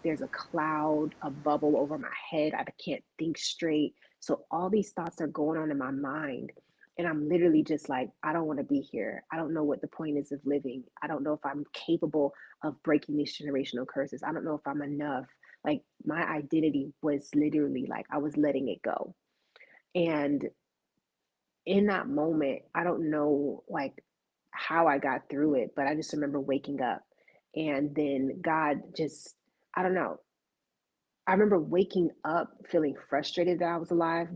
there's a cloud, a bubble over my head. I can't think straight. So all these thoughts are going on in my mind. And I'm literally just like, I don't want to be here. I don't know what the point is of living. I don't know if I'm capable of breaking these generational curses. I don't know if I'm enough. Like my identity was literally like I was letting it go. And in that moment, I don't know like how I got through it, but I just remember waking up and then God just, I don't know. I remember waking up feeling frustrated that I was alive.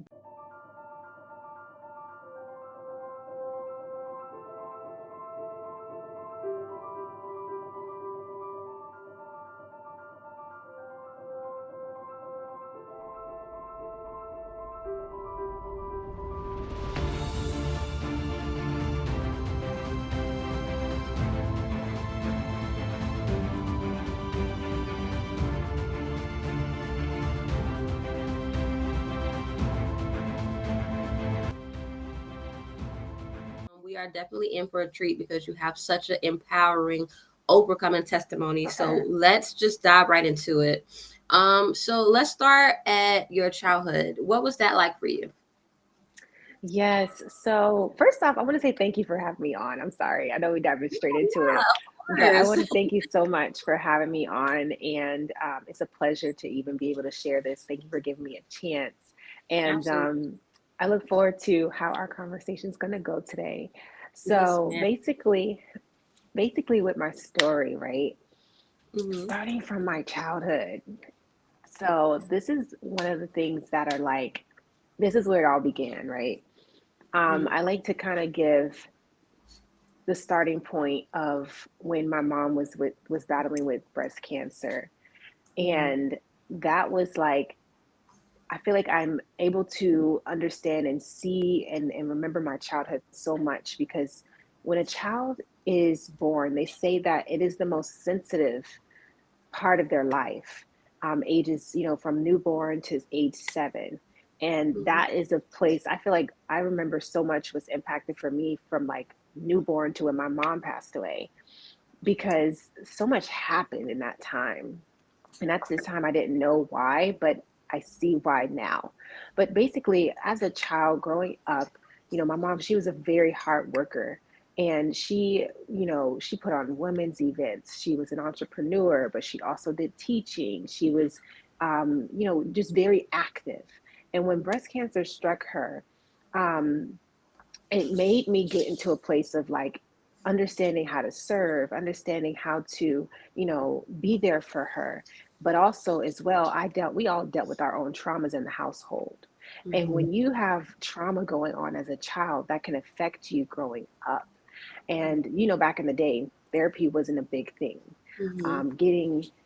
We are definitely in for a treat because you have such an empowering, overcoming testimony. So let's just dive right into it. So let's start at your childhood. What was that like for you? Yes. So first off, I want to say thank you for having me on. I'm sorry. I know we dived straight into Yeah, it, of but I course. want to thank you so much for having me on. And it's a pleasure to even be able to share this. Thank you for giving me a chance. And Absolutely. I look forward to how our conversation is going to go today. Yes, So ma'am. basically with my story, right? Mm-hmm. Starting from my childhood. So this is one of the things that are like, this is where it all began, right? I like to kind of give the starting point of when my mom was battling with breast cancer, Mm-hmm. and that was like I feel like I'm able to understand and see and remember my childhood so much because when a child is born, they say that it is the most sensitive part of their life, ages, from newborn to age 7. And Mm-hmm. that is a place I feel like I remember so much was impacted for me from like newborn to when my mom passed away, because so much happened in that time. And that's this time I didn't know why, but I see why now. But basically, as a child growing up, my mom, she was a very hard worker. And she put on women's events. She was an entrepreneur, but she also did teaching. She was, just very active. And when breast cancer struck her, um, it made me get into a place of like understanding how to serve, understanding how to, be there for her. But also as well, we all dealt with our own traumas in the household. And Mm-hmm. when you have trauma going on as a child, that can affect you growing up. And back in the day, therapy wasn't a big thing. Mm-hmm.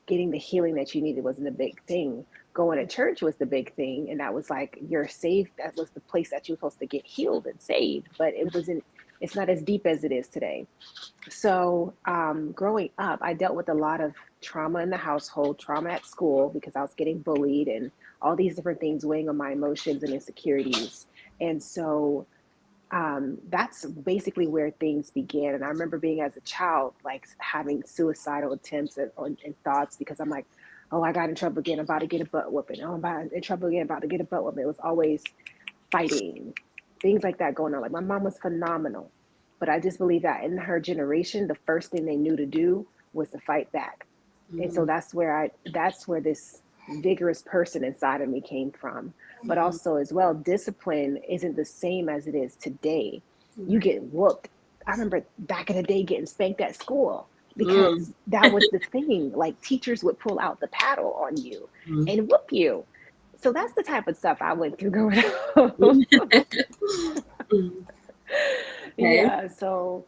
Getting the healing that you needed wasn't a big thing. Going to church was the big thing, and that was like you're saved. That was the place that you were supposed to get healed and saved. But it wasn't. It's not as deep as it is today. So, growing up, I dealt with a lot of trauma in the household, trauma at school because I was getting bullied and all these different things weighing on my emotions and insecurities. And so, that's basically where things began. And I remember being as a child, like having suicidal attempts and thoughts because I'm like, oh, I got in trouble again, I'm about to get a butt whooping. Oh, I'm in trouble again, about to get a butt whooping. It was always fighting, things like that going on. Like my mom was phenomenal, but I just believe that in her generation, the first thing they knew to do was to fight back. And so Mm-hmm. that's where this vigorous person inside of me came from. But Mm-hmm. also as well, discipline isn't the same as it is today. You Right. get whooped. I remember back in the day getting spanked at school Mm-hmm. because that was the thing. Like teachers would pull out the paddle on you and whoop you. So that's the type of stuff I went through growing up. Okay. Yeah, so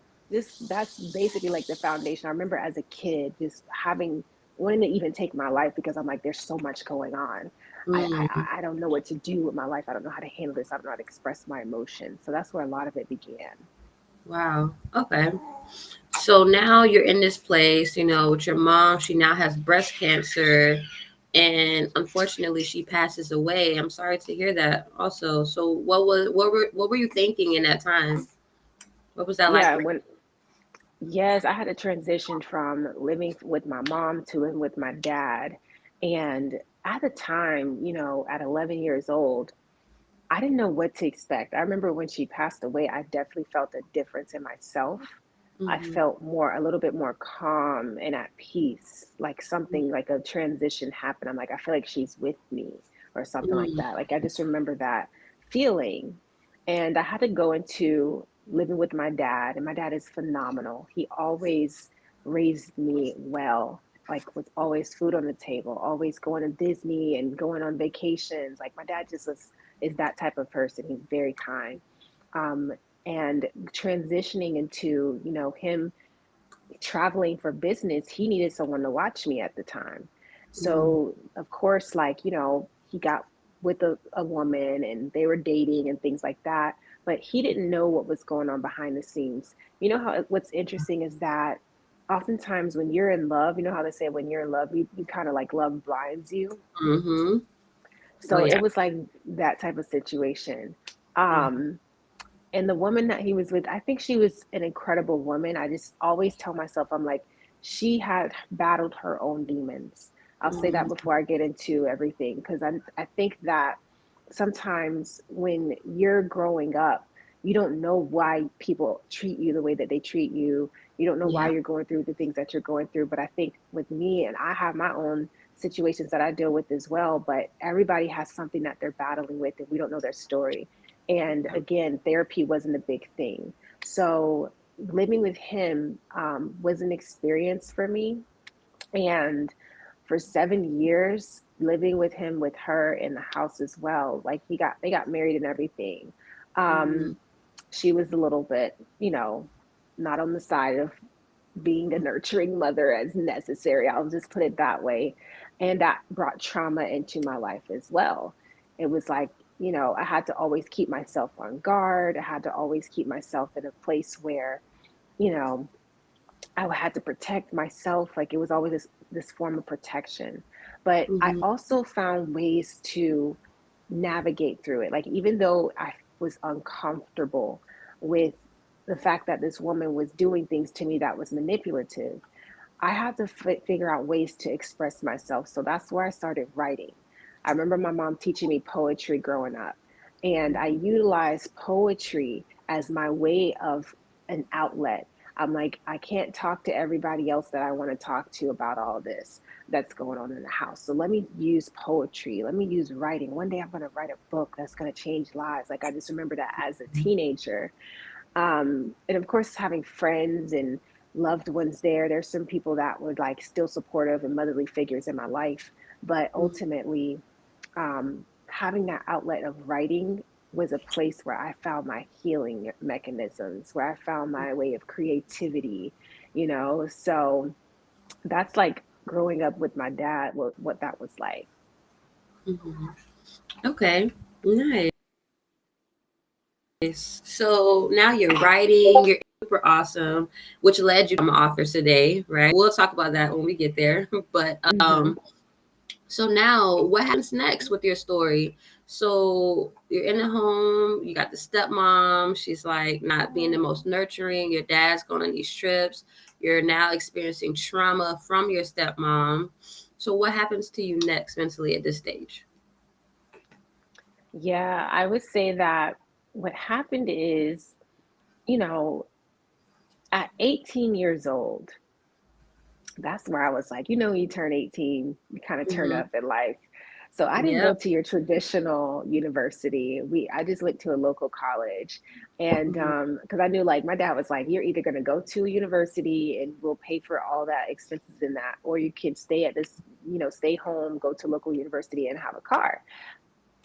that's basically like the foundation. I remember as a kid just having wanting to even take my life because I'm like, there's so much going on. I, Mm. I I don't know what to do with my life. I don't know how to handle this. I don't know how to express my emotions. So that's where a lot of it began. Wow. Okay. So now you're in this place, with your mom. She now has breast cancer, and unfortunately, she passes away. I'm sorry to hear that. Also, so what were you thinking in that time? What was that like Yeah, for when yes, I had to transition from living with my mom to living with my dad. And at the time, at 11 years old, I didn't know what to expect. I remember when she passed away, I definitely felt a difference in myself. I Mm-hmm. felt a little bit more calm and at peace, like something like a transition happened. I'm like, I feel like she's with me or something like Mm-hmm. that. Like, I just remember that feeling. And I had to go into living with my dad, and my dad is phenomenal. He always raised me well, like, with always food on the table, always going to Disney and going on vacations. Like, my dad just is that type of person. He's very kind. Um, and transitioning into, him traveling for business, he needed someone to watch me at the time. Mm-hmm. So, of course, like, he got with a woman and they were dating and things like that. But he didn't know what was going on behind the scenes. You know how what's interesting is that oftentimes when you're in love, you know how they say when you're in love, you kind of like love blinds you. Mm-hmm. Oh So it yeah. was like that type of situation. Mm-hmm. Um, and the woman that he was with, I think she was an incredible woman. I just always tell myself, I'm like, she had battled her own demons. I'll say that before I get into everything, because I think that sometimes when you're growing up, you don't know why people treat you the way that they treat you. You don't know why Yeah. you're going through the things that you're going through. But I think with me, and I have my own situations that I deal with as well, but everybody has something that they're battling with, and we don't know their story. And again, therapy wasn't a big thing. So living with him was an experience for me. And for 7 years, living with him, with her in the house as well, like they got married and everything. Mm-hmm. Um, she was a little bit, not on the side of being a nurturing mother as necessary. I'll just put it that way. And that brought trauma into my life as well. It was like, I had to always keep myself on guard. I had to always keep myself in a place where, you know, I had to protect myself. Like, it was always this form of protection. But I Mm-hmm. also found ways to navigate through it. Like, even though I was uncomfortable with the fact that this woman was doing things to me that was manipulative, I had to figure out ways to express myself. So that's where I started writing. I remember my mom teaching me poetry growing up, and I utilized poetry as my way of an outlet. I'm like, I can't talk to everybody else that I want to talk to about all this that's going on in the house. So let me use poetry. Let me use writing. One day I'm going to write a book that's going to change lives. Like, I just remember that as a teenager. And of course, having friends and loved ones there, there's some people that were like still supportive and motherly figures in my life. But ultimately, having that outlet of writing was a place where I found my healing mechanisms, where I found my way of creativity, So that's like growing up with my dad, what that was like. Mm-hmm. Okay. Nice. So now you're writing, you're super awesome, which led you to become an author today, right? We'll talk about that when we get there. But Hmm. so now what happens next with your story? So you're in the home, you got the stepmom, she's like not being the most nurturing, your dad's going on these trips, you're now experiencing trauma from your stepmom. So what happens to you next mentally at this stage? Yeah, I would say that what happened is, you know, at 18 years old, that's where I was like, you turn 18, you kind of turn Mm-hmm. up in life. So I didn't go Yep. to your traditional university. I just went to a local college. And Mm-hmm. because I knew, like, my dad was like, you're either going to go to a university and we'll pay for all that expenses in that, or you can stay at this, stay home, go to local university and have a car.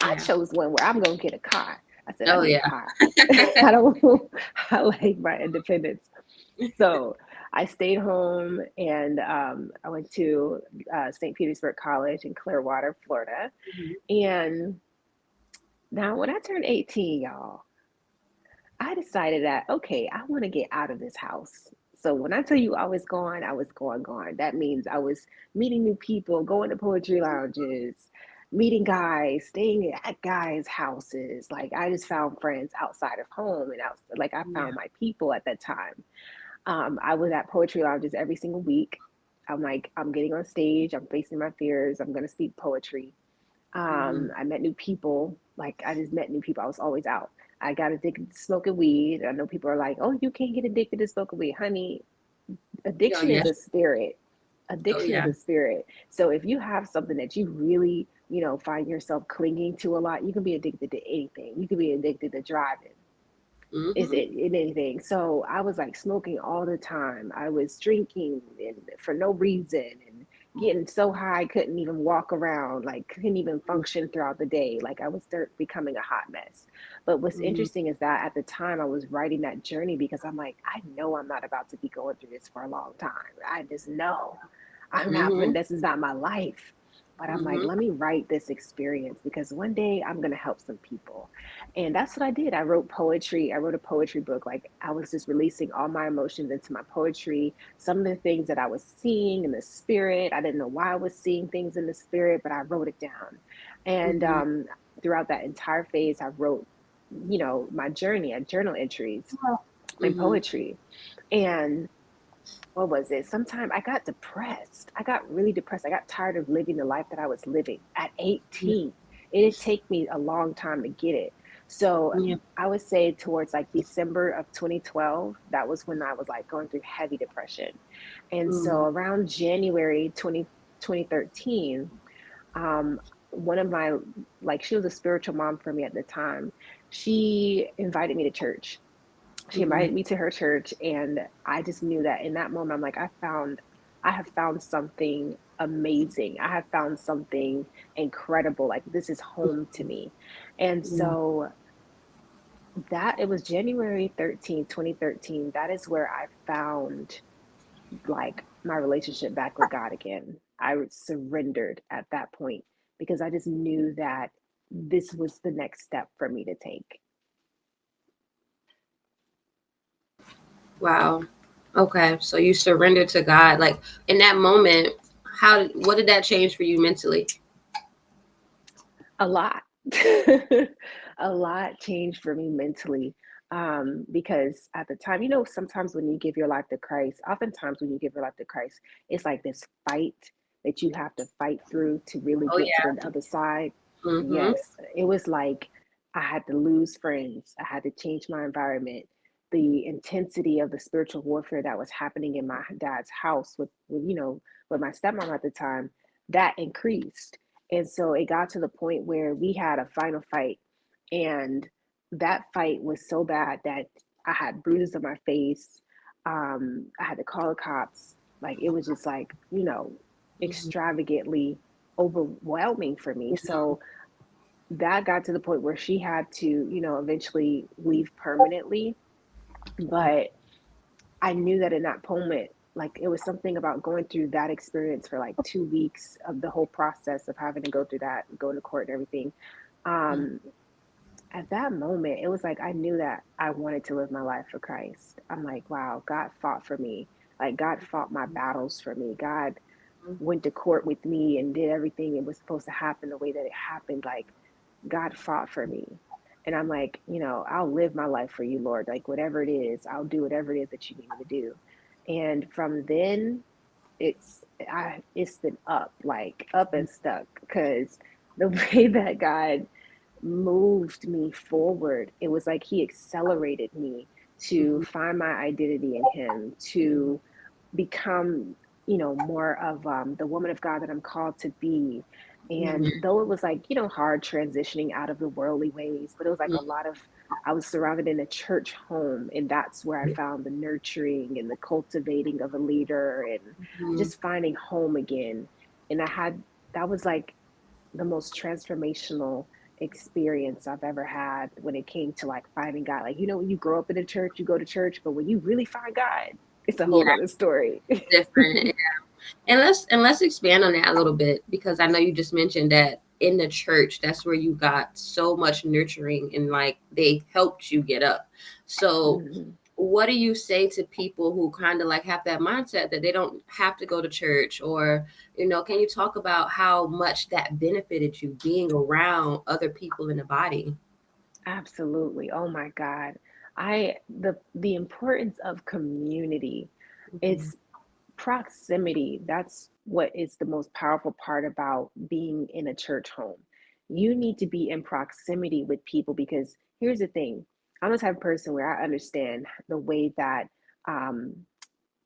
I Yeah. chose one where I'm going to get a car. I said, I Oh need a yeah. car. I don't, I like my independence. So I stayed home, and I went to St. Petersburg College in Clearwater, Florida. Mhm. And now, when I turned 18, y'all, I decided that, okay, I want to get out of this house. So when I tell you I was gone, I was gone. That means I was meeting new people, going to poetry lounges, meeting guys, staying at guys' houses. Like, I just found friends outside of home, and I Yeah. found my people at that time. I was at poetry lounges every single week. I'm like, I'm getting on stage, I'm facing my fears, I'm gonna speak poetry. I met new people. Like I just met new people. I was always out. I got addicted to smoking weed. I know people are like, "Oh, you can't get addicted to smoking weed, honey." Oh Addiction yeah. is a spirit. Oh Addiction is yeah. a spirit. So if you have something that you really, find yourself clinging to a lot, you can be addicted to anything. You can be addicted to driving. Is Mm-hmm. it in anything? So I was like smoking all the time. I was drinking and for no reason and getting so high I couldn't even walk around, like couldn't even function throughout the day. Like I was becoming a hot mess. But what's Mm-hmm. interesting is that at the time I was writing that journey because I'm like, I know I'm not about to be going through this for a long time. I just know I'm not, Mm-hmm. this is not my life. But I'm like, Mm-hmm. let me write this experience because one day I'm going to help some people. And that's what I did. I wrote poetry. I wrote a poetry book. Like I was just releasing all my emotions into my poetry. Some of the things that I was seeing in the spirit, I didn't know why I was seeing things in the spirit, but I wrote it down. And Mm-hmm. throughout that entire phase, I wrote, my journey, I journal entries and Mm-hmm. poetry. And what was it? Sometime I got depressed. I got really depressed. I got tired of living the life that I was living at 18. It did take me a long time to get it. So Yeah. I would say towards like December of 2012, that was when I was like going through heavy depression. And so Mm-hmm. around January 2013, um, one of my, like, she was a spiritual mom for me at the time. She invited me to church. She Mm-hmm. invited me to her church, and I just knew that in that moment I'm like, I have found something amazing. I have found something incredible. Like this is home to me. And Yeah. so that it was January 13th, 2013. That is where I found like my relationship back with God again. I surrendered at that point because I just knew that this was the next step for me to take. Wow. Okay. So you surrendered to God. Like in that moment, what did that change for you mentally? A lot. A lot changed for me mentally. Because at the time, sometimes when you give your life to Christ, oftentimes when you give your life to Christ, it's like this fight that you have to fight through to really Oh get to yeah. the other side. Mm-hmm. Yes, it was like I had to lose friends, I had to change my environment. The intensity of the spiritual warfare that was happening in my dad's house with my stepmom at the time, that increased. And so it got to the point where we had a final fight. And that fight was so bad that I had bruises on my face. I had to call the cops. Like it was just like, extravagantly overwhelming for me. So that got to the point where she had to, eventually leave permanently. But I knew that in that moment, like it was something about going through that experience for like 2 weeks of the whole process of having to go through that, going to court and everything. Um, at that moment, it was like I knew that I wanted to live my life for Christ. I'm like, wow, God fought for me. Like God fought my battles for me. God went to court with me and did everything it was supposed to happen the way that it happened. Like God fought for me. And I'm like, I'll live my life for you, Lord. Like whatever it is, I'll do whatever it is that you need me to do. And from then it's been up, like up and stuck, because the way that God moved me forward, it was like he accelerated me to Mm-hmm. find my identity in him, to become, more of the woman of God that I'm called to be. And though it was like, hard transitioning out of the worldly ways, but it was like a lot of, I was surrounded in a church home, and that's where I found the nurturing and the cultivating of a leader and Mm-hmm. just finding home again. And that was like the most transformational experience I've ever had when it came to like finding God. Like, when you grow up in a church, you go to church, but when you really find God, it's a Yeah. whole other story. Different. And let's expand on that a little bit because I know you just mentioned that in the church, that's where you got so much nurturing and like they helped you get up. So Mhm. what do you say to people who kind of like have that mindset that they don't have to go to church or can you talk about how much that benefited you being around other people in the body? Absolutely. Oh my God. The importance of community. Mhm. It's proximity, that's what is the most powerful part about being in a church home. You need to be in proximity with people, because here's the thing. I'm the type of person where I understand the way that um,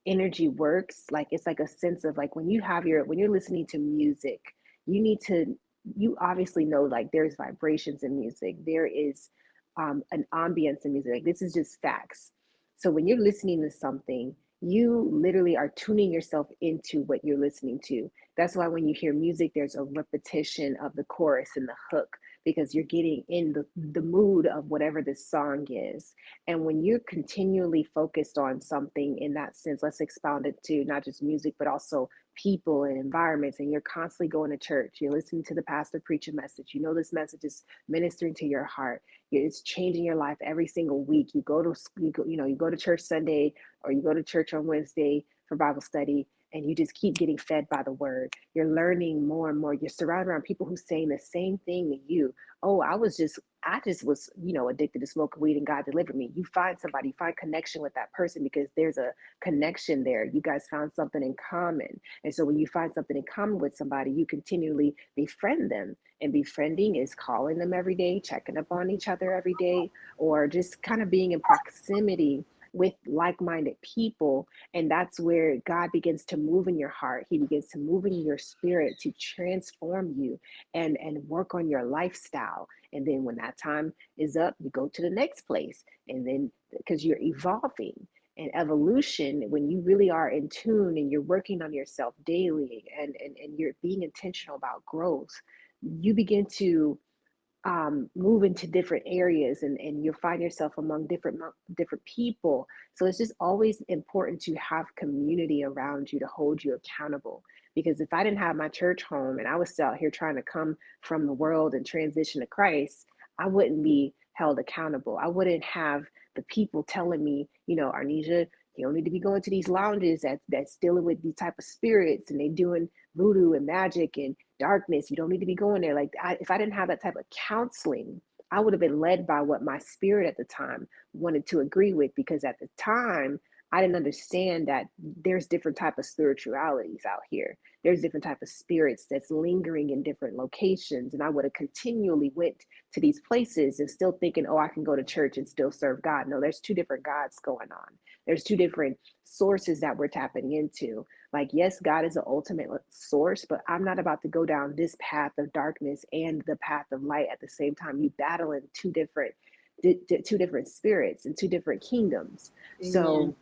energy works. Like, it's like a sense of, like, when you're listening to music, you need to, you obviously know, like, there's vibrations in music, there is an ambience in music, like, this is just facts. So when you're listening to something, you literally are tuning yourself into what you're listening to. That's why when you hear music, there's a repetition of the chorus and the hook, because you're getting in the mood of whatever this song is. And when you're continually focused on something in that sense, let's expound it to not just music, but also people and environments, and you're constantly going to church, you're listening to the pastor preach a message, you know this message is ministering to your heart, it's changing your life every single week. You go to church Sunday, or you go to church on Wednesday for Bible study, and you just keep getting fed by the word. You're learning more and more. You're surrounded around people who saying the same thing that you. Oh, I just was, addicted to smoking weed, and God delivered me. You find somebody, you find connection with that person, because there's a connection there. You guys found something in common. And so when you find something in common with somebody, you continually befriend them. And befriending is calling them every day, checking up on each other every day, or just kind of being in proximity with like-minded people. And that's where God begins to move in your heart. He begins to move in your spirit to transform you and work on your lifestyle. And then when that time is up, you go to the next place. And then, because you're evolving, and evolution, when you really are in tune and you're working on yourself daily, and you're being intentional about growth, you begin to move into different areas, and you'll find yourself among different people. So it's just always important to have community around you to hold you accountable. Because if I didn't have my church home, and I was out here trying to come from the world and transition to Christ, I wouldn't be held accountable. I wouldn't have the people telling me, Arnejah, you don't need to be going to these lounges that's dealing with these type of spirits, and they doing voodoo and magic and darkness. You don't need to be going there. Like, if I didn't have that type of counseling, I would have been led by what my spirit at the time wanted to agree with, because at the time I didn't understand that there's different type of spiritualities out here. There's different type of spirits that's lingering in different locations, and I would have continually went to these places and still thinking, oh, I can go to church and still serve God. No, there's two different gods going on. There's two different sources that we're tapping into. Like, yes, God is the ultimate source, but I'm not about to go down this path of darkness and the path of light at the same time. You battling two different spirits and two different kingdoms. Amen. So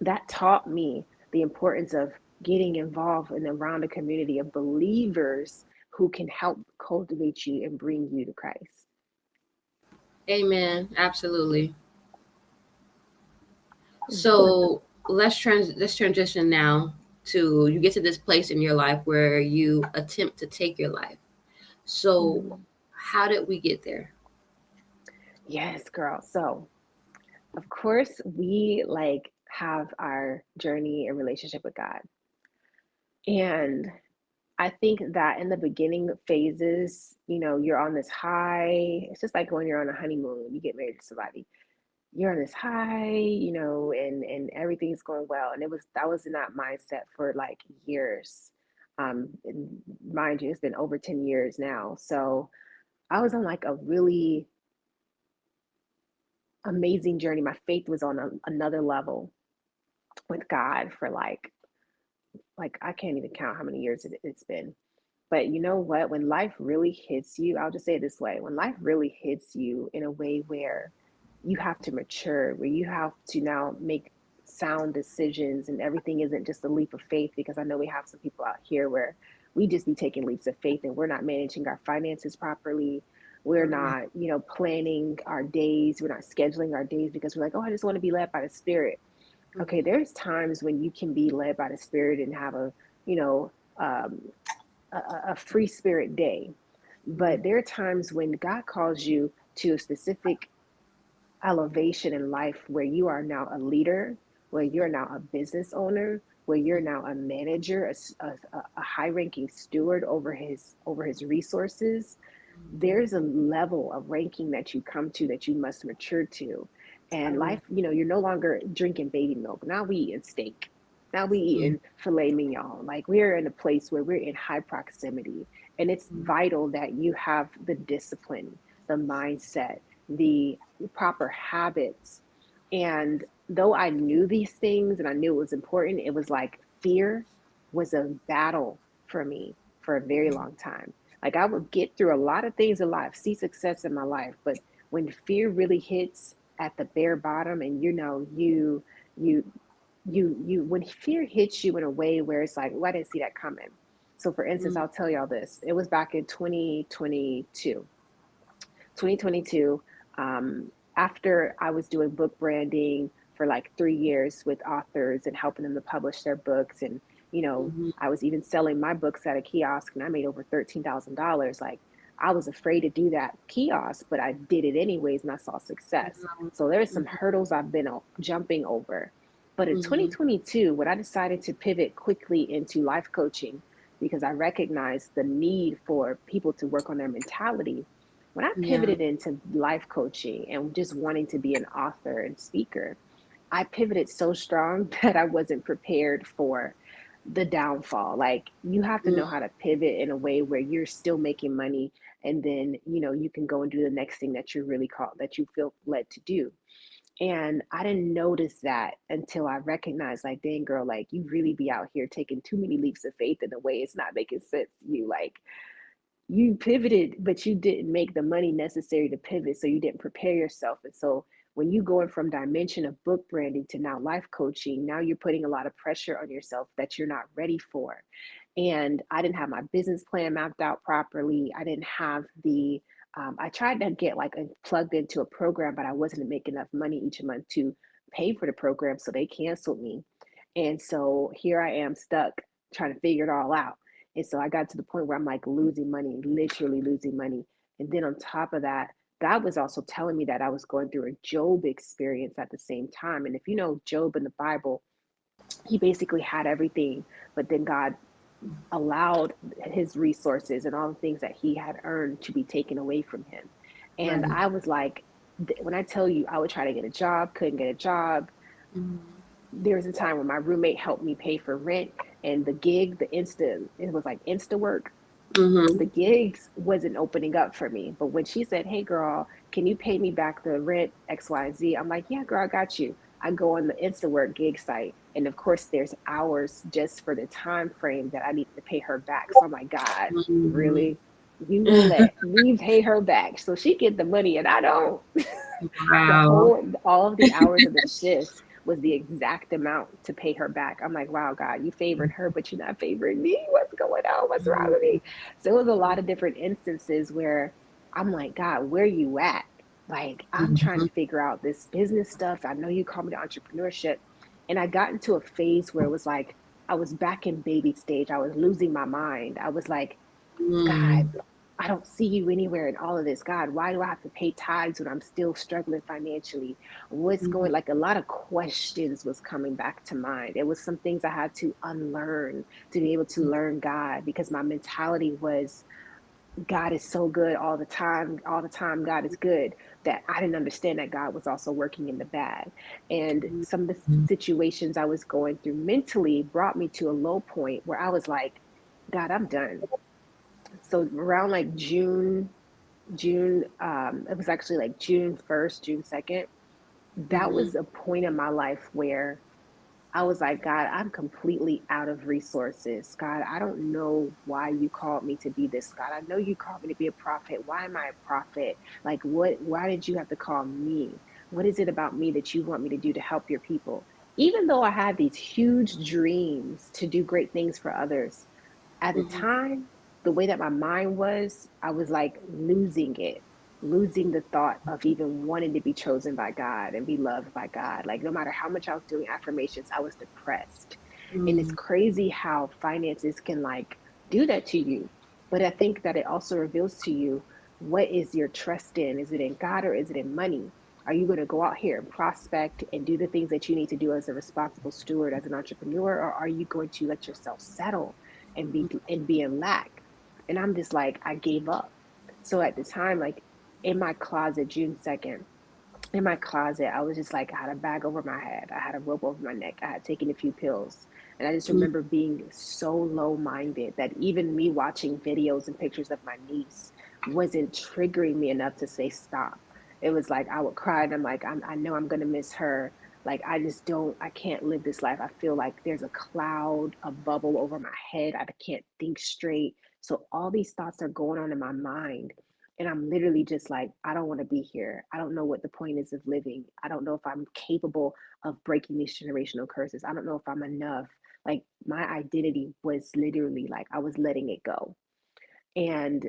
that taught me the importance of getting involved and around a community of believers who can help cultivate you and bring you to Christ. Amen. Absolutely. Mm-hmm. So let's transition now to you get to this place in your life where you attempt to take your life. So Mm-hmm. how did we get there? Yes, girl. So, of course, we like have our journey and relationship with God. And I think that in the beginning phases, you're on this high. It's just like when you're on a honeymoon, you get married to somebody. You're on this high, and everything's going well. And that was in that mindset for like years. And mind you, it's been over 10 years now. So I was on like a really amazing journey. My faith was on another level with God for like I can't even count how many years it's been. But you know what? When life really hits you, I'll just say it this way: when life really hits you in a way where you have to mature, where you have to now make sound decisions, and everything isn't just a leap of faith. Because I know we have some people out here where we just be taking leaps of faith, and we're not managing our finances properly. We're Mm, not, planning our days. We're not scheduling our days because we're like, oh, I just want to be led by the Spirit. Okay, mhm. there's times when you can be led by the Spirit and have you know, um, a free spirit day. But there are times when God calls you to a specific elevation in life where you are now a leader, where you're now a business owner, where you're now a manager, a high-ranking steward over his resources. There's a level of ranking that you come to that you must mature to. And Amen. life, you're no longer drinking baby milk. Now we eating steak. Now we Mm-hmm. eating filet mignon. Like we're in a place where we're in high proximity, and it's vital that you have the discipline, the mindset, the proper habits. And though I knew these things and I knew it was important, it was like fear was a battle for me for a very long time. Like I would get through a lot of things in life, see success in my life, but when fear really hits at the bare bottom, and you you when fear hits you in a way where it's like, well, I didn't see that coming. So for instance, I'll tell y'all this. It was back in 2022, after I was doing book branding for like 3 years with authors and helping them to publish their books. And, Mm-hmm. I was even selling my books at a kiosk and I made over $13,000. Like I was afraid to do that kiosk, but I did it anyways and I saw success. So there's some hurdles I've been jumping over. But in Mm-hmm. 2022, when I decided to pivot quickly into life coaching, because I recognized the need for people to work on their mentality, when I Yeah. pivoted into life coaching and just wanting to be an author and speaker, I pivoted so strong that I wasn't prepared for the downfall. Like you have to know how to pivot in a way where you're still making money, and then, you can go and do the next thing that you're really called, that you feel led to do. And I didn't notice that until I recognized, like, dang girl, like you really be out here taking too many leaps of faith in a way it's not making sense. You pivoted, but you didn't make the money necessary to pivot. So you didn't prepare yourself. And so when you going from dimension of book branding to now life coaching, now you're putting a lot of pressure on yourself that you're not ready for. And I didn't have my business plan mapped out properly. I didn't have I tried to get like plugged into a program, but I wasn't making enough money each month to pay for the program. So they canceled me. And so here I am stuck trying to figure it all out. And so I got to the point where I'm like losing money, literally losing money. And then on top of that, God was also telling me that I was going through a Job experience at the same time. And if you know Job in the Bible, he basically had everything, but then God allowed his resources and all the things that he had earned to be taken away from him. And Right. I was like, when I tell you, I would try to get a job, couldn't get a job. There was a time when my roommate helped me pay for rent, and the gig, it was like Insta work. Mm-hmm. The gigs wasn't opening up for me. But when she said, "Hey girl, can you pay me back the rent X, Y, and Z?" I'm like, "Yeah, girl, I got you." I go on the InstaWork gig site, and of course, there's hours just for the time frame that I need to pay her back. So I'm like, God, Mm-hmm. really? You gonna let me pay her back so she get the money and I don't? Wow. All of the hours of the shift was the exact amount to pay her back. I'm like, wow, God, you favored her, but you're not favoring me. What's going on? What's wrong with me? So it was a lot of different instances where I'm like, God, where you at? Like, I'm trying Mm-hmm. to figure out this business stuff. I know you call me to entrepreneurship. And I got into a phase where it was like, I was back in baby stage. I was losing my mind. I was like, God, Mm-hmm. I don't see you anywhere in all of this. God, why do I have to pay tithes when I'm still struggling financially? What's going, like a lot of questions was coming back to mind. It was some things I had to unlearn to be able to learn God, because my mentality was God is so good all the time. All the time, God is good. That I didn't understand that God was also working in the bad. And some of the situations I was going through mentally brought me to a low point where I was like, God, I'm done. So around like June, it was actually like June 1st, June 2nd. That Mm-hmm. was a point in my life where I was like, God, I'm completely out of resources. God, I don't know why you called me to be this. God, I know you called me to be a prophet. Why am I a prophet? Like, why did you have to call me? What is it about me that you want me to do to help your people? Even though I had these huge dreams to do great things for others, at the Mm-hmm. time, the way that my mind was, I was like losing it, losing the thought of even wanting to be chosen by God and be loved by God. Like, no matter how much I was doing affirmations, I was depressed. And it's Mm-hmm. crazy how finances can like do that to you. But I think that it also reveals to you, what is your trust in? Is it in God or is it in money? Are you going to go out here and prospect and do the things that you need to do as a responsible steward, as an entrepreneur, or are you going to let yourself settle and be in lack? And I'm just like, I gave up. So at the time, like in my closet, June 2nd, in my closet, I was just like, I had a bag over my head, I had a rope over my neck, I had taken a few pills. And I just remember being so low minded that even me watching videos and pictures of my niece wasn't triggering me enough to say stop. It was like I would cry and I'm like, I know I'm going to miss her. Like, I just don't, I can't live this life. I feel like there's a cloud, a bubble over my head. I can't think straight. So all these thoughts are going on in my mind. And I'm literally just like, I don't want to be here. I don't know what the point is of living. I don't know if I'm capable of breaking these generational curses. I don't know if I'm enough. Like, my identity was literally like I was letting it go. And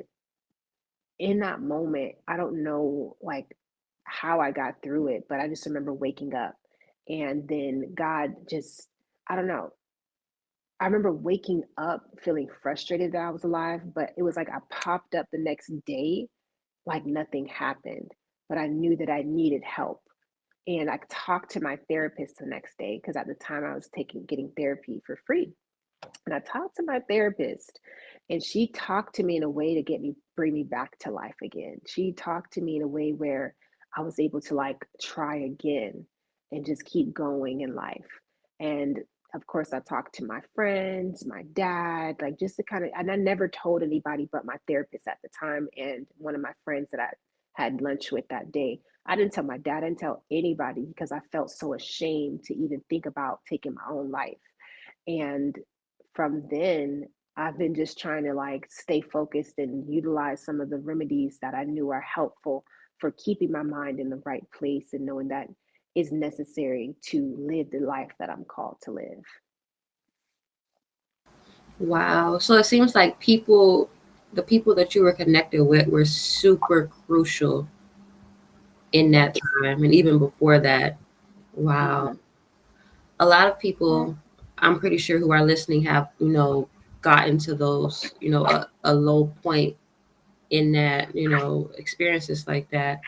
in that moment, I don't know like how I got through it, but I just remember waking up and then God just, I don't know. I remember waking up feeling frustrated that I was alive, but it was like I popped up the next day like nothing happened, but I knew that I needed help. And I talked to my therapist the next day because at the time I was getting therapy for free. And I talked to my therapist, and she talked to me in a way to bring me back to life again. She talked to me in a way where I was able to like try again and just keep going in life. And of course, I talked to my friends, my dad, like just to kind of, and I never told anybody but my therapist at the time and one of my friends that I had lunch with that day. I didn't tell my dad, I didn't tell anybody because I felt so ashamed to even think about taking my own life. And from then, I've been just trying to like stay focused and utilize some of the remedies that I knew are helpful for keeping my mind in the right place and knowing that is necessary to live the life that I'm called to live. Wow. So it seems like the people that you were connected with were super crucial in that Yes. time and even before that. Wow. Mm-hmm. A lot of people, I'm pretty sure, who are listening have, gotten to those, a low point in that, experiences like that.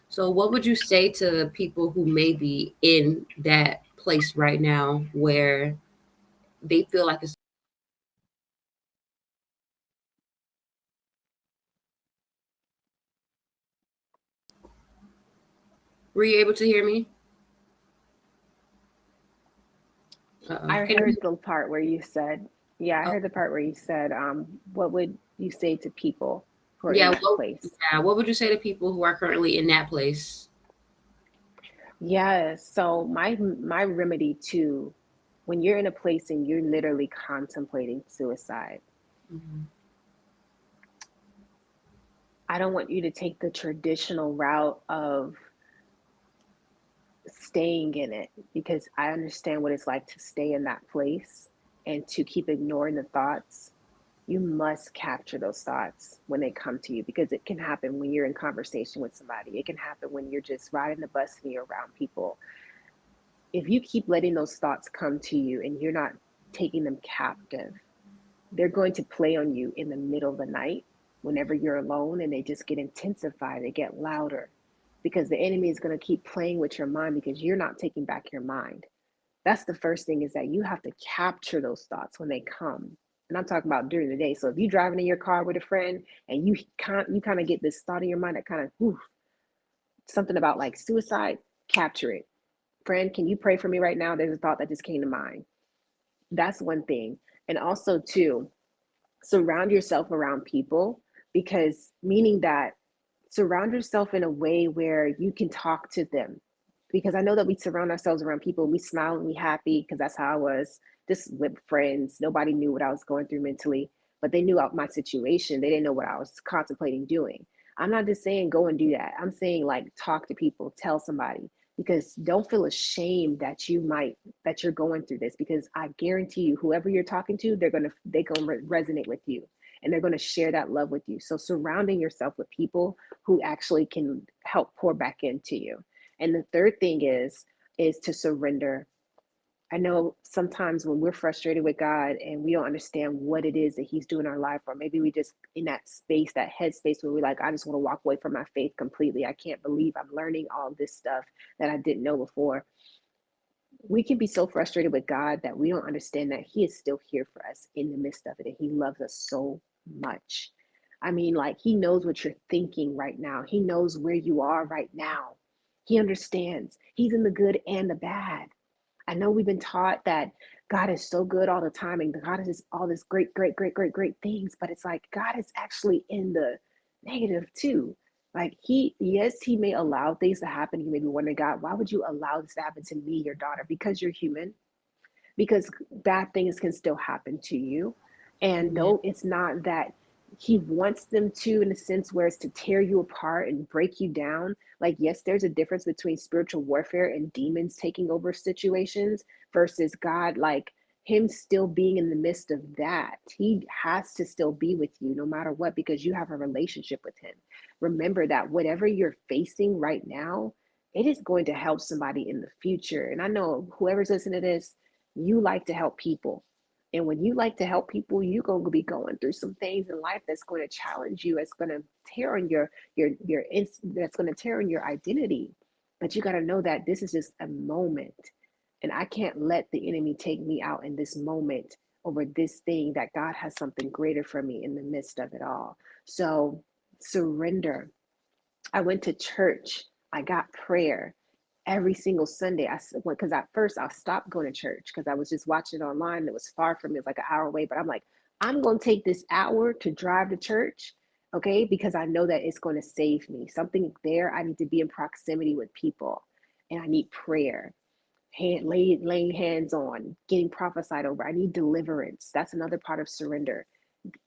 So what would you say to people who may be in that place right now where they feel like it's— Were you able to hear me? Uh-oh. I Can you— heard the part where you said, yeah, I oh, heard the part where you said, what would you say to people who are in yeah, that place? what would you say to people who are currently in that place? Yes. So my remedy too, when you're in a place and you're literally contemplating suicide, Mhm. I don't want you to take the traditional route of staying in it because I understand what it's like to stay in that place and to keep ignoring the thoughts. You must capture those thoughts when they come to you because it can happen when you're in conversation with somebody. It can happen when you're just riding the bus and you're around people. If you keep letting those thoughts come to you and you're not taking them captive, they're going to play on you in the middle of the night whenever you're alone and they just get intensified, they get louder because the enemy is going to keep playing with your mind because you're not taking back your mind. That's the first thing is that you have to capture those thoughts when they come. And I'm talking about during the day. So if you're driving in your car with a friend and you kind of get this thought in your mind that kind of something about like suicide, capture it. Friend, can you pray for me right now? There's a thought that just came to mind. That's one thing. And also too, surround yourself around people because meaning that surround yourself in a way where you can talk to them because I know that we surround ourselves around people, we smile and we happy because that's how I was just with friends. Nobody knew what I was going through mentally, but they knew about my situation. They didn't know what I was contemplating doing. I'm not just saying go and do that. I'm saying like talk to people, tell somebody because don't feel ashamed that you're going through this because I guarantee you whoever you're talking to, they're going to resonate with you and they're going to share that love with you. So surrounding yourself with people who actually can help pour back into you. And the third thing is to surrender. I know sometimes when we're frustrated with God and we don't understand what it is that He's doing in our life, or maybe we just in that space, that headspace where we're like, I just want to walk away from my faith completely. I can't believe I'm learning all this stuff that I didn't know before. We can be so frustrated with God that we don't understand that He is still here for us in the midst of it. And He loves us so much. I mean, like, He knows what you're thinking right now, He knows where you are right now. He understands. He's in the good and the bad. I know we've been taught that God is so good all the time, and God is all this great, great, great, great, great things. But it's like God is actually in the negative too. Like yes, he may allow things to happen. You may be wondering, God, why would you allow this to happen to me, your daughter? Because you're human, because bad things can still happen to you. And Amen. though it's not that he wants them to, in a sense where it's to tear you apart and break you down. Like, yes, there's a difference between spiritual warfare and demons taking over situations versus God, like him still being in the midst of that. He has to still be with you no matter what, because you have a relationship with him. Remember that whatever you're facing right now, it is going to help somebody in the future. And I know whoever's listening to this, you like to help people. And when you like to help people, you're going to be going through some things in life that's going to challenge you. It's going to tear on that's going to tear on your identity. But you got to know that this is just a moment. And I can't let the enemy take me out in this moment over this thing, that God has something greater for me in the midst of it all. So surrender. I went to church. I got prayer every single Sunday. I went, because at first I stopped going to church because I was just watching it online. It was far from me. It was like an hour away. But I'm like, I'm going to take this hour to drive to church, okay? Because I know that it's going to save me. Something there, I need to be in proximity with people, and I need prayer. Laying hands on, getting prophesied over. I need deliverance. That's another part of surrender.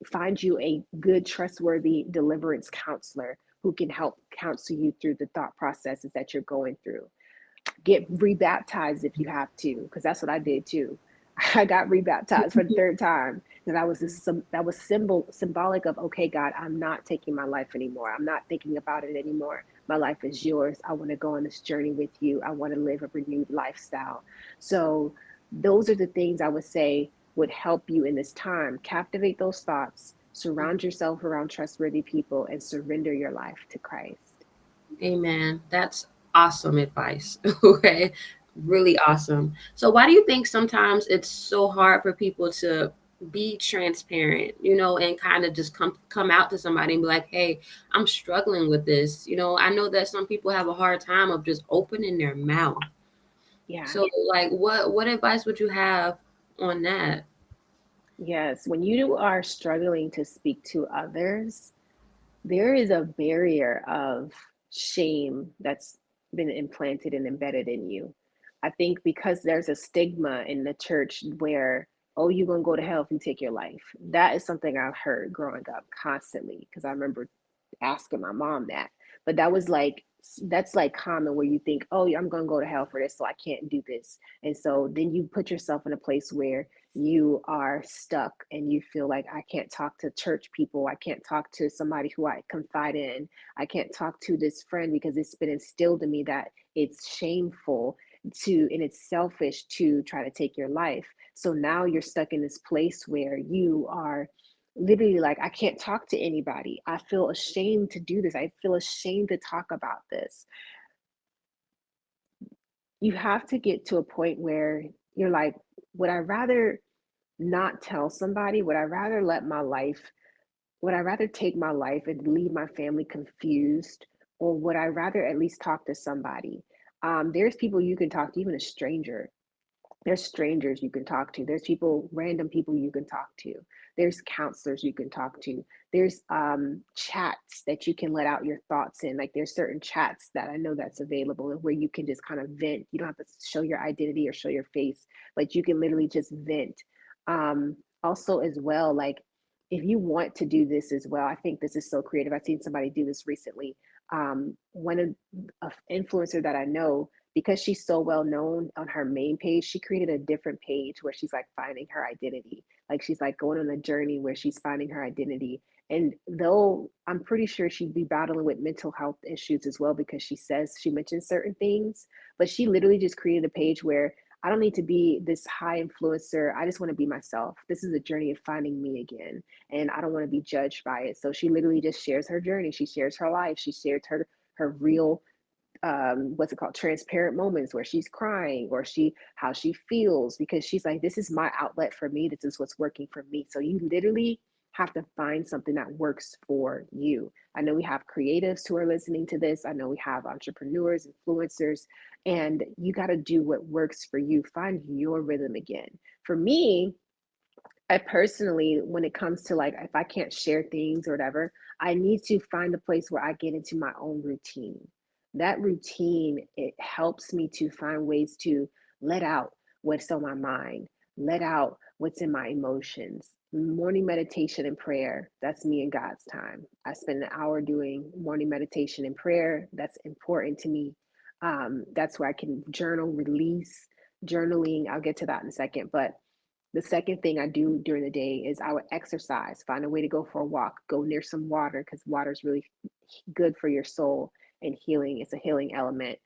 Find you a good, trustworthy deliverance counselor who can help counsel you through the thought processes that you're going through. Get rebaptized if you have to, because that's what I did too. I got rebaptized for the third time, because that was symbolic of, okay, God, I'm not taking my life anymore. I'm not thinking about it anymore. My life is yours. I want to go on this journey with you. I want to live a renewed lifestyle. So those are the things I would say would help you in this time. Captivate those thoughts, surround yourself around trustworthy people, and surrender your life to Christ. Amen. That's awesome advice. Okay. Really awesome. So why do you think sometimes it's so hard for people to be transparent, and kind of just come out to somebody and be like, "Hey, I'm struggling with this." I know that some people have a hard time of just opening their mouth. Yeah. So like what advice would you have on that? Yes. When you are struggling to speak to others, there is a barrier of shame that's been implanted and embedded in you. I think because there's a stigma in the church where, oh, you're going to go to hell if you take your life. That is something I've heard growing up constantly, because I remember asking my mom that. But that's like common, where you think, oh, I'm going to go to hell for this, so I can't do this. And so then you put yourself in a place where you are stuck and you feel like, I can't talk to church people. I can't talk to somebody who I confide in. I can't talk to this friend because it's been instilled in me that it's shameful and it's selfish to try to take your life. So now you're stuck in this place where you are literally like, I can't talk to anybody. I feel ashamed to do this. I feel ashamed to talk about this. You have to get to a point where you're like, would I rather not tell somebody? Would I rather take my life and leave my family confused? Or would I rather at least talk to somebody? There's people you can talk to, even a stranger. There's strangers you can talk to. There's random people you can talk to. There's counselors you can talk to. There's chats that you can let out your thoughts in. Like, there's certain chats that I know that's available where you can just kind of vent. You don't have to show your identity or show your face, but you can literally just vent. Also, as well, like, if you want to do this as well, I think this is so creative. I've seen somebody do this recently. One of influencer that I know, because she's so well known on her main page, she created a different page where she's like finding her identity. Like, she's like going on a journey where she's finding her identity. And though I'm pretty sure she'd be battling with mental health issues as well, because she mentions certain things, but she literally just created a page where, I don't need to be this high influencer. I just want to be myself. This is a journey of finding me again. And I don't want to be judged by it. So she literally just shares her journey. She shares her life. She shares her real, what's it called, transparent moments where she's crying, or how she feels, because she's like, this is my outlet for me. This is what's working for me. So you literally have to find something that works for you. I know we have creatives who are listening to this. I know we have entrepreneurs, influencers, and you got to do what works for you. Find your rhythm again. For me, I personally, when it comes to like, if I can't share things or whatever, I need to find a place where I get into my own routine. That routine, it helps me to find ways to let out what's on my mind, let out what's in my emotions. Morning meditation and prayer, that's me and God's time. I spend an hour doing morning meditation and prayer. That's important to me. That's where I can journal, release, journaling. I'll get to that in a second. But the second thing I do during the day is I would exercise, find a way to go for a walk, go near some water because water is really good for your soul and healing. It's a healing element.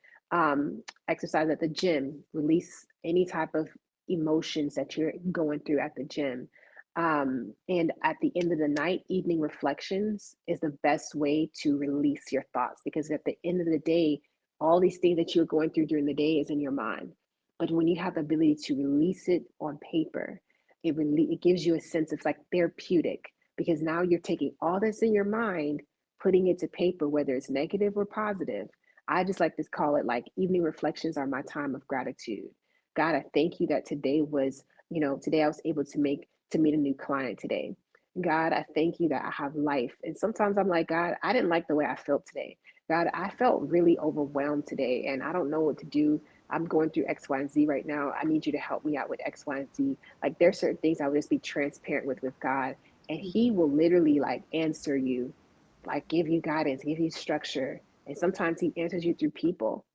Exercise at the gym, release any type of emotions that you're going through at the gym. And at the end of the night, evening reflections is the best way to release your thoughts because at the end of the day, all these things that you're going through during the day is in your mind. But when you have the ability to release it on paper, it gives you a sense of like therapeutic because now you're taking all this in your mind, putting it to paper, whether it's negative or positive. I just like to call it like evening reflections are my time of gratitude. God, I thank you that today was, today I was able to meet a new client today. God, I thank you that I have life. And sometimes I'm like, God, I didn't like the way I felt today. God, I felt really overwhelmed today and I don't know what to do. I'm going through X, Y, and Z right now. I need you to help me out with X, Y, and Z. Like there's certain things I would just be transparent with God, and He will literally like answer you, like give you guidance, give you structure. And sometimes He answers you through people.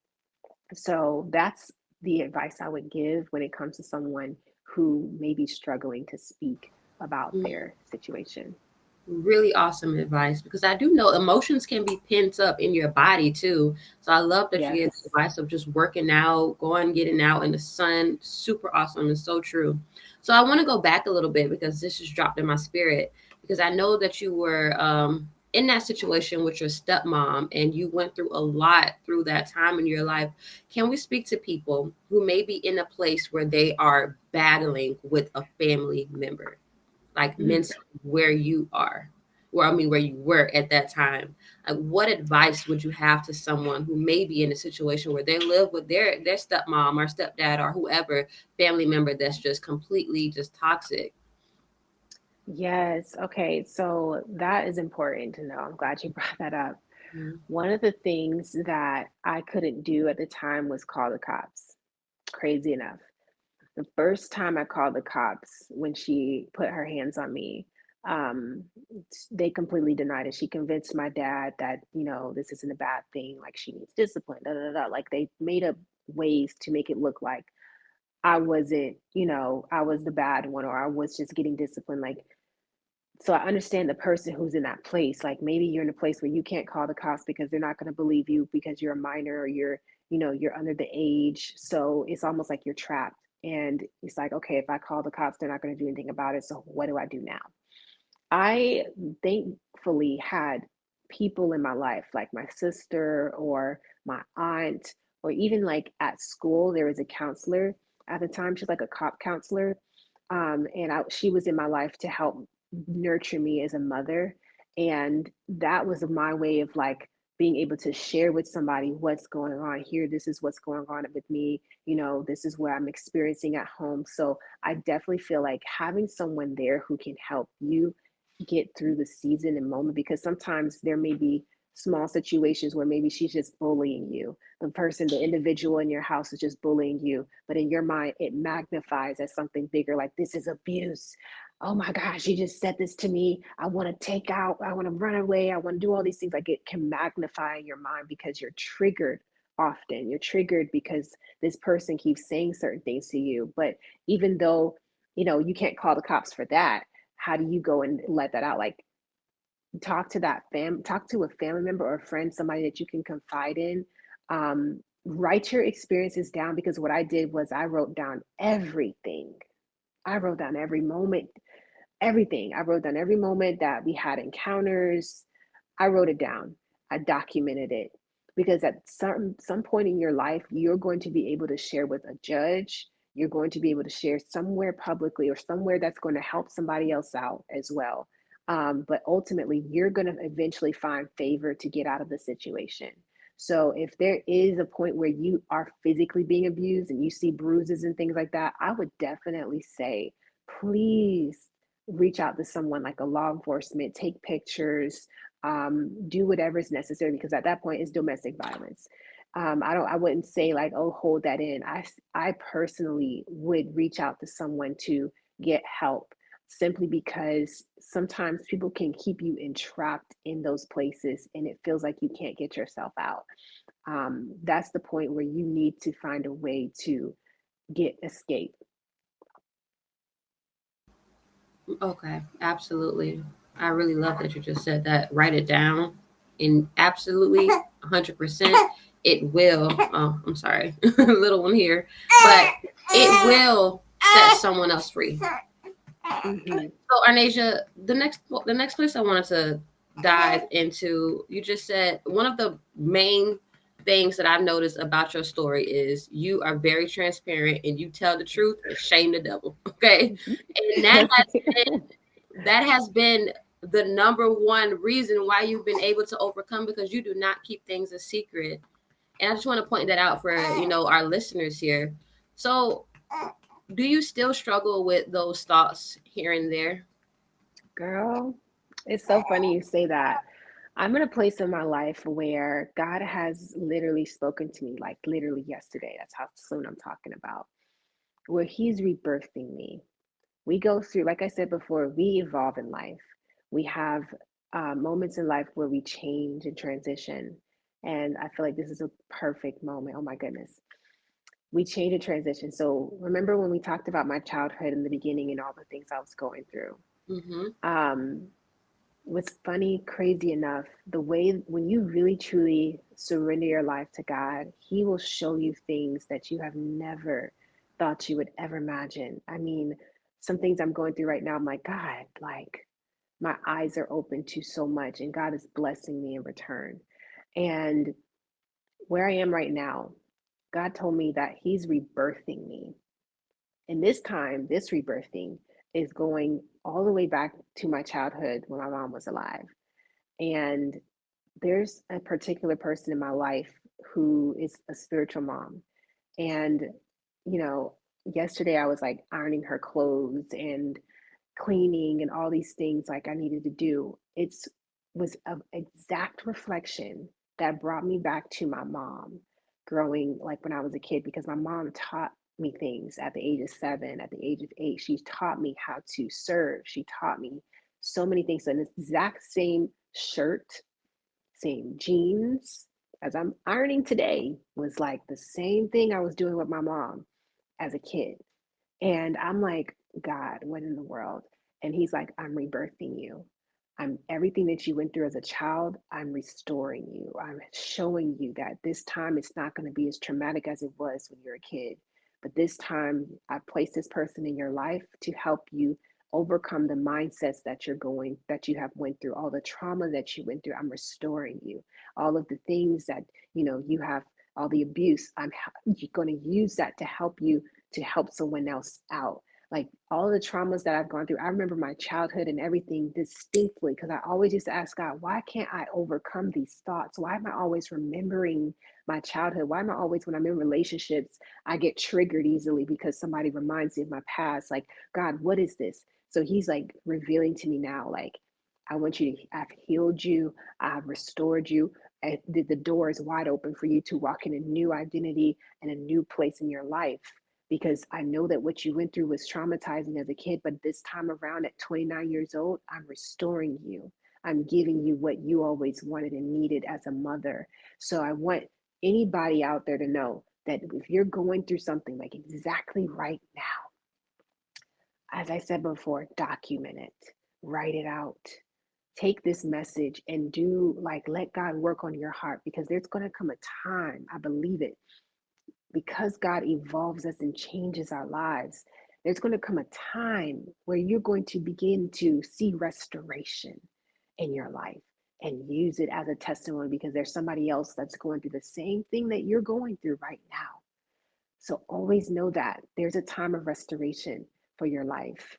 So that's the advice I would give when it comes to someone who may be struggling to speak about their situation. Really awesome advice because I do know emotions can be pent up in your body too. So I love that you gave the Yes. advice of just working out, going, getting out in the sun. Super awesome and so true. So I want to go back a little bit because this just dropped in my spirit because I know that you were in that situation with your stepmom and you went through a lot through that time in your life. Can we speak to people who may be in a place where they are battling with a family member? Like Mm. mentally where you are, where you were at that time. Like what advice would you have to someone who may be in a situation where they live with their stepmom or stepdad or whoever family member that's just completely just toxic? Yes. Okay. So that is important to know. I'm glad you brought that up. Mhm. One of the things that I couldn't do at the time was call the cops. Crazy enough. The first time I called the cops when she put her hands on me, um, they completely denied it. She convinced my dad that, this isn't a bad thing. Like she needs discipline, da, da, da. Like they made up ways to make it look like I wasn't, I was the bad one or I was just getting disciplined. Like so I understand the person who's in that place. Like maybe you're in a place where you can't call the cops because they're not going to believe you because you're a minor or you're under the age. So it's almost like you're trapped. And it's like, okay, if I call the cops, they're not going to do anything about it. So what do I do now? I thankfully had people in my life, like my sister or my aunt, or even like at school, there was a counselor at the time. She's like a cop counselor. She was in my life to help nurture me as a mother. And that was my way of like being able to share with somebody what's going on here. This is what's going on with me. This is what I'm experiencing at home. So I definitely feel like having someone there who can help you get through the season and moment because sometimes there may be small situations where maybe she's just bullying you. The individual in your house is just bullying you, but in your mind, it magnifies as something bigger, like this is abuse. Oh my gosh, you just said this to me. I want to take out, I want to run away, I want to do all these things. Like it can magnify in your mind because you're triggered often. You're triggered because this person keeps saying certain things to you. But even though, you can't call the cops for that, how do you go and let that out? Like talk to a family member or a friend, somebody that you can confide in. Write your experiences down because what I did was I wrote down everything. I wrote down every moment, everything. I wrote down every moment that we had encounters. I wrote it down. I documented it because at some point in your life, you're going to be able to share with a judge. You're going to be able to share somewhere publicly or somewhere that's going to help somebody else out as well. But ultimately, you're going to eventually find favor to get out of the situation. So if there is a point where you are physically being abused and you see bruises and things like that, I would definitely say, please reach out to someone like a law enforcement, take pictures, do whatever is necessary, because at that point it's domestic violence. I wouldn't say like, oh, hold that in. I personally would reach out to someone to get help, simply because sometimes people can keep you entrapped in those places and it feels like you can't get yourself out. That's the point where you need to find a way to get escape. Okay, absolutely. I really love that you just said that. Write it down. And absolutely, 100%, it will. Oh, I'm sorry, little one here, but it will set someone else free. Mm-hmm. So, Arnejah, the next place I wanted to dive into, you just said one of the main things that I've noticed about your story is you are very transparent and you tell the truth and shame the devil. Okay, and that Yes. has been the number one reason why you've been able to overcome, because you do not keep things a secret. And I just want to point that out for our listeners here. So, do you still struggle with those thoughts here and there? Girl, it's so funny you say that. I'm in a place in my life where God has literally spoken to me, like literally yesterday. That's how soon I'm talking about, where He's rebirthing me. We go through, like I said before, we evolve in life. We have moments in life where we change and transition. And I feel like this is a perfect moment. Oh my goodness. We change and transition. So remember when we talked about my childhood in the beginning and all the things I was going through? Mm-hmm. Um, what's funny, crazy enough, the way when you really truly surrender your life to God, He will show you things that you have never thought you would ever imagine. I mean, some things I'm going through right now, I'm like, God, like my eyes are open to so much, and God is blessing me in return. And where I am right now, God told me that He's rebirthing me. And this time, this rebirthing is going all the way back to my childhood when my mom was alive. And there's a particular person in my life who is a spiritual mom. And, you know, yesterday I was like ironing her clothes and cleaning and all these things like I needed to do. It's was an exact reflection that brought me back to my mom growing like when I was a kid, because my mom taught me things at the age of 7, at the age of 8. She taught me how to serve. She taught me so many things. So, the exact same shirt, same jeans as I'm ironing today was like the same thing I was doing with my mom as a kid. And I'm like, God, what in the world? And He's like, I'm rebirthing you. I'm everything that you went through as a child, I'm restoring you. I'm showing you that this time it's not going to be as traumatic as it was when you're a kid. But this time I placed this person in your life to help you overcome the mindsets that you have went through, all the trauma that you went through. I'm restoring you. All of the things that, you have, all the abuse, I'm going to use that to help you to help someone else out. Like all the traumas that I've gone through, I remember my childhood and everything distinctly, because I always used to ask God, why can't I overcome these thoughts? Why am I always remembering my childhood? Why am I always, when I'm in relationships, I get triggered easily because somebody reminds me of my past? Like, God, what is this? So He's like revealing to me now, like, I want you to, I've healed you, I've restored you. The door is wide open for you to walk in a new identity and a new place in your life, because I know that what you went through was traumatizing as a kid, but this time around at 29 years old, I'm restoring you. I'm giving you what you always wanted and needed as a mother. So I want anybody out there to know that if you're going through something like exactly right now, as I said before, document it, write it out. Take this message and do like let God work on your heart, because there's going to come a time, I believe it, because God evolves us and changes our lives, there's going to come a time where you're going to begin to see restoration in your life and use it as a testimony, because there's somebody else that's going through the same thing that you're going through right now. So always know that there's a time of restoration for your life.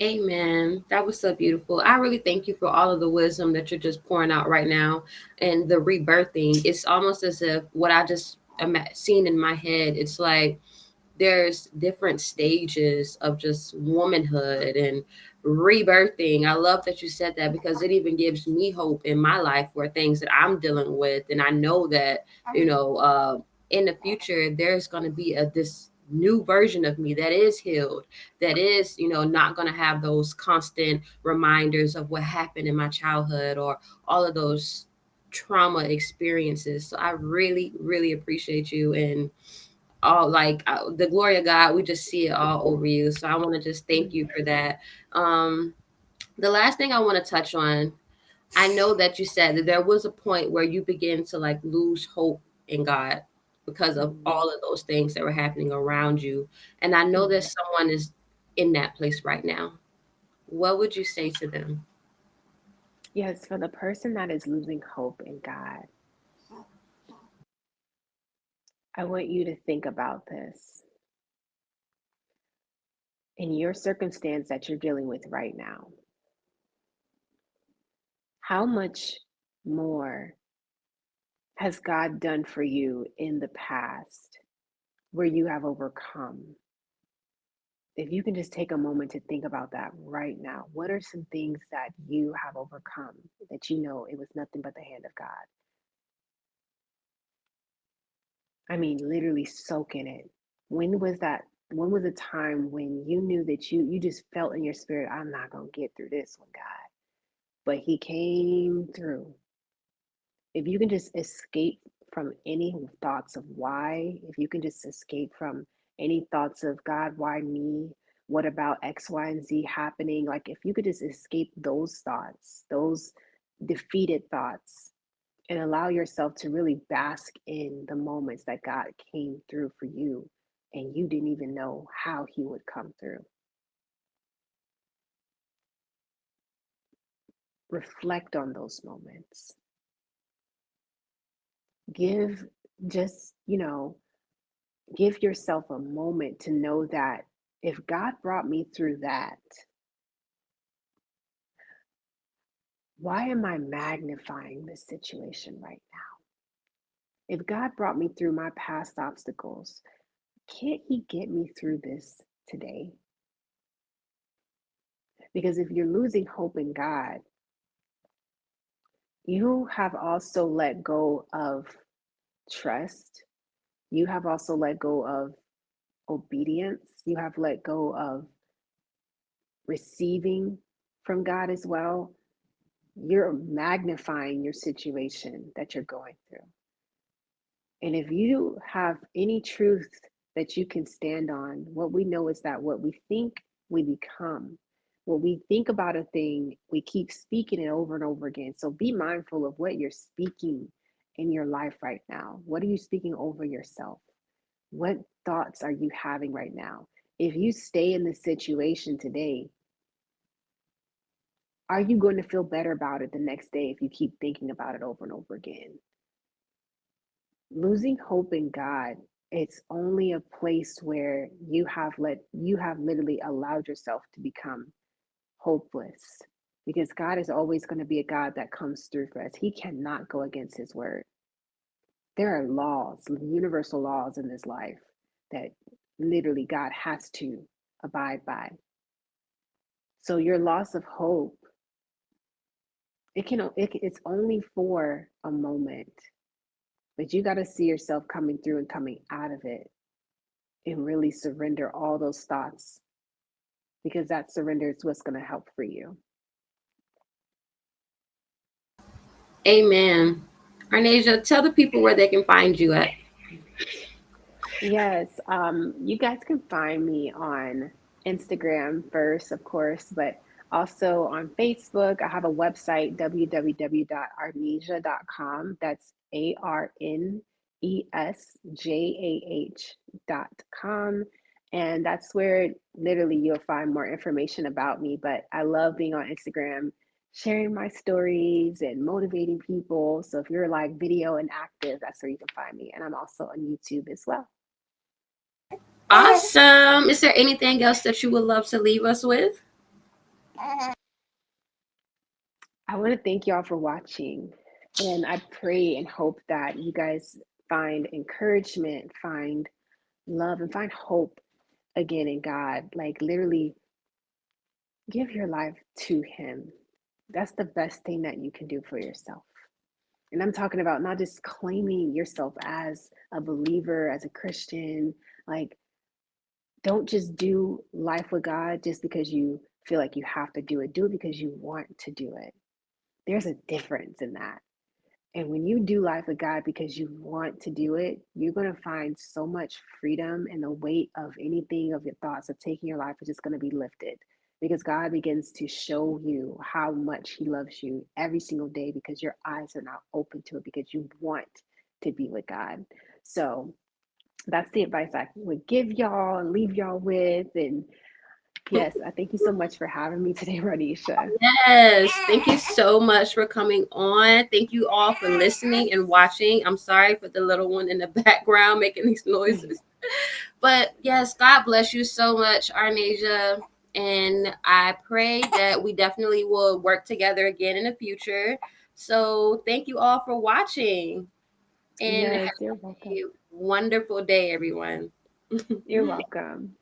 Amen. That was so beautiful. I really thank you for all of the wisdom that you're just pouring out right now and the rebirthing. It's almost as if what I just seen in my head, it's like there's different stages of just womanhood and rebirthing. I love that you said that because it even gives me hope in my life for things that I'm dealing with. And I know that, you know, in the future, there's going to be this new version of me that is healed, that is, you know, not going to have those constant reminders of what happened in my childhood or all of those trauma experiences. So I really, really appreciate you and all like the glory of God. We just see it all over you. So I want to just thank you for that. Um, the last thing I want to touch on, I know that you said that there was a point where you began to like lose hope in God because of Mhm. all of those things that were happening around you. And I know that Mhm. someone is in that place right now. What would you say to them? Yes, for the person that is losing hope in God, I want you to think about this in your circumstance that you're dealing with right now. How much more has God done for you in the past where you have overcome? If you can just take a moment to think about that right now, what are some things that you have overcome that you know it was nothing but the hand of God? I mean, literally soak in it. When was that? When was a time when you knew that you just felt in your spirit, I'm not gonna get through this one, God, but He came through. If you can just escape from any thoughts of why, if you can just escape from any thoughts of God, why me? What about X, Y, and Z happening? Like, if you could just escape those thoughts, those defeated thoughts, and allow yourself to really bask in the moments that God came through for you and you didn't even know how He would come through. Reflect on those moments. Give just, give yourself a moment to know that if God brought me through that, why am I magnifying this situation right now? If God brought me through my past obstacles, can't He get me through this today? Because if you're losing hope in God, you have also let go of trust. You have also let go of obedience. You have let go of receiving from God as well. You're magnifying your situation that you're going through. And if you have any truth that you can stand on, what we know is that what we think, we become. What we think about a thing, we keep speaking it over and over again. So be mindful of what you're speaking in your life right now. What are you speaking over yourself? What thoughts are you having right now? If you stay in this situation today, are you going to feel better about it the next day if you keep thinking about it over and over again? Losing hope in God, it's only a place where you have literally allowed yourself to become hopeless, because God is always going to be a God that comes through for us. He cannot go against His word. There are laws, universal laws in this life that literally God has to abide by. So your loss of hope, it's only for a moment, but you got to see yourself coming through and coming out of it and really surrender all those thoughts, because that surrender is what's going to help free you. Amen. Arnejah, tell the people where they can find you at. Yes, you guys can find me on Instagram first, of course, but also on Facebook. I have a website, www.arnejah.com. That's ARNESJAH.com. And that's where literally you'll find more information about me. But I love being on Instagram, sharing my stories and motivating people. So if you're like video and active, that's where you can find me. And I'm also on YouTube as well. Awesome. Is there anything else that you would love to leave us with? I want to thank y'all for watching. And I pray and hope that you guys find encouragement, find love, and find hope again in God. Like, literally, give your life to Him. That's the best thing that you can do for yourself. And I'm talking about not just claiming yourself as a believer, as a Christian. Like, don't just do life with God just because you feel like you have to do it. Do it because you want to do it. There's a difference in that. And when you do life with God because you want to do it, you're going to find so much freedom, and the weight of anything of your thoughts of taking your life is just going to be lifted because God begins to show you how much He loves you every single day because your eyes are now open to it because you want to be with God. So that's the advice I would give y'all and leave y'all with. And yes, I thank you so much for having me today, Arnejah. Yes, thank you so much for coming on. Thank you all for listening and watching. I'm sorry for the little one in the background making these noises. But yes, God bless you so much, Arnejah. And I pray that we definitely will work together again in the future. So thank you all for watching. And have Yes, you're welcome. a wonderful day, everyone. You're welcome.